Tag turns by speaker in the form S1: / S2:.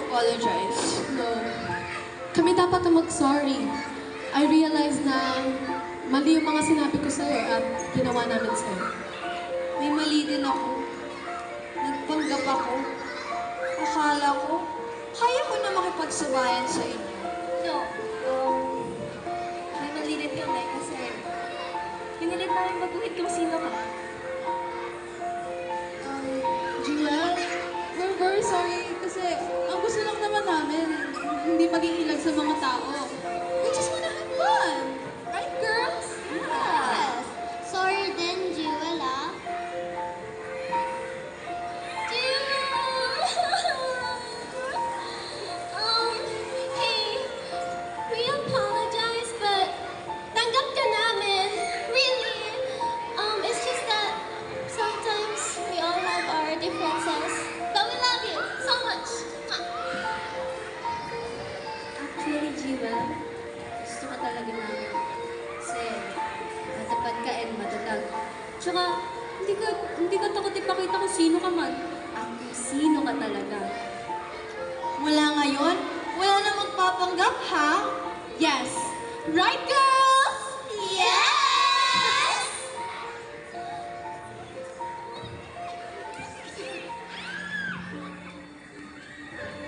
S1: apologize.
S2: No. Kami dapat na mag-sorry. I realize na mali yung mga sinabi ko sa'yo at ginawa namin sa'yo.
S1: May mali din ako. Nagpanggap ako. Akala ko, kaya ko na makipagsabayan sa inyo.
S3: No, may mali din kami kasi pinilit namin maguhit kung sino ka.
S2: Jewel, we're very sorry kasi ang gusto lang naman namin, hindi maging ilag sa mga tao. We just wanna have fun! Right, girls?
S3: Yes. Sorry din, Jewel, ah. Hey, we apologize, but tanggap ka namin. Really. It's just that sometimes we all have our differences, but we love you so much.
S4: Actually, Jewel, gusto ka talaga namin. Kasi matapad ka and matatag. Tsaka, hindi ka takot ipakita kung sino ka man. At kung sino ka talaga.
S1: Mula ngayon, wala na magpapanggap, ha?
S2: Yes! Right, girls?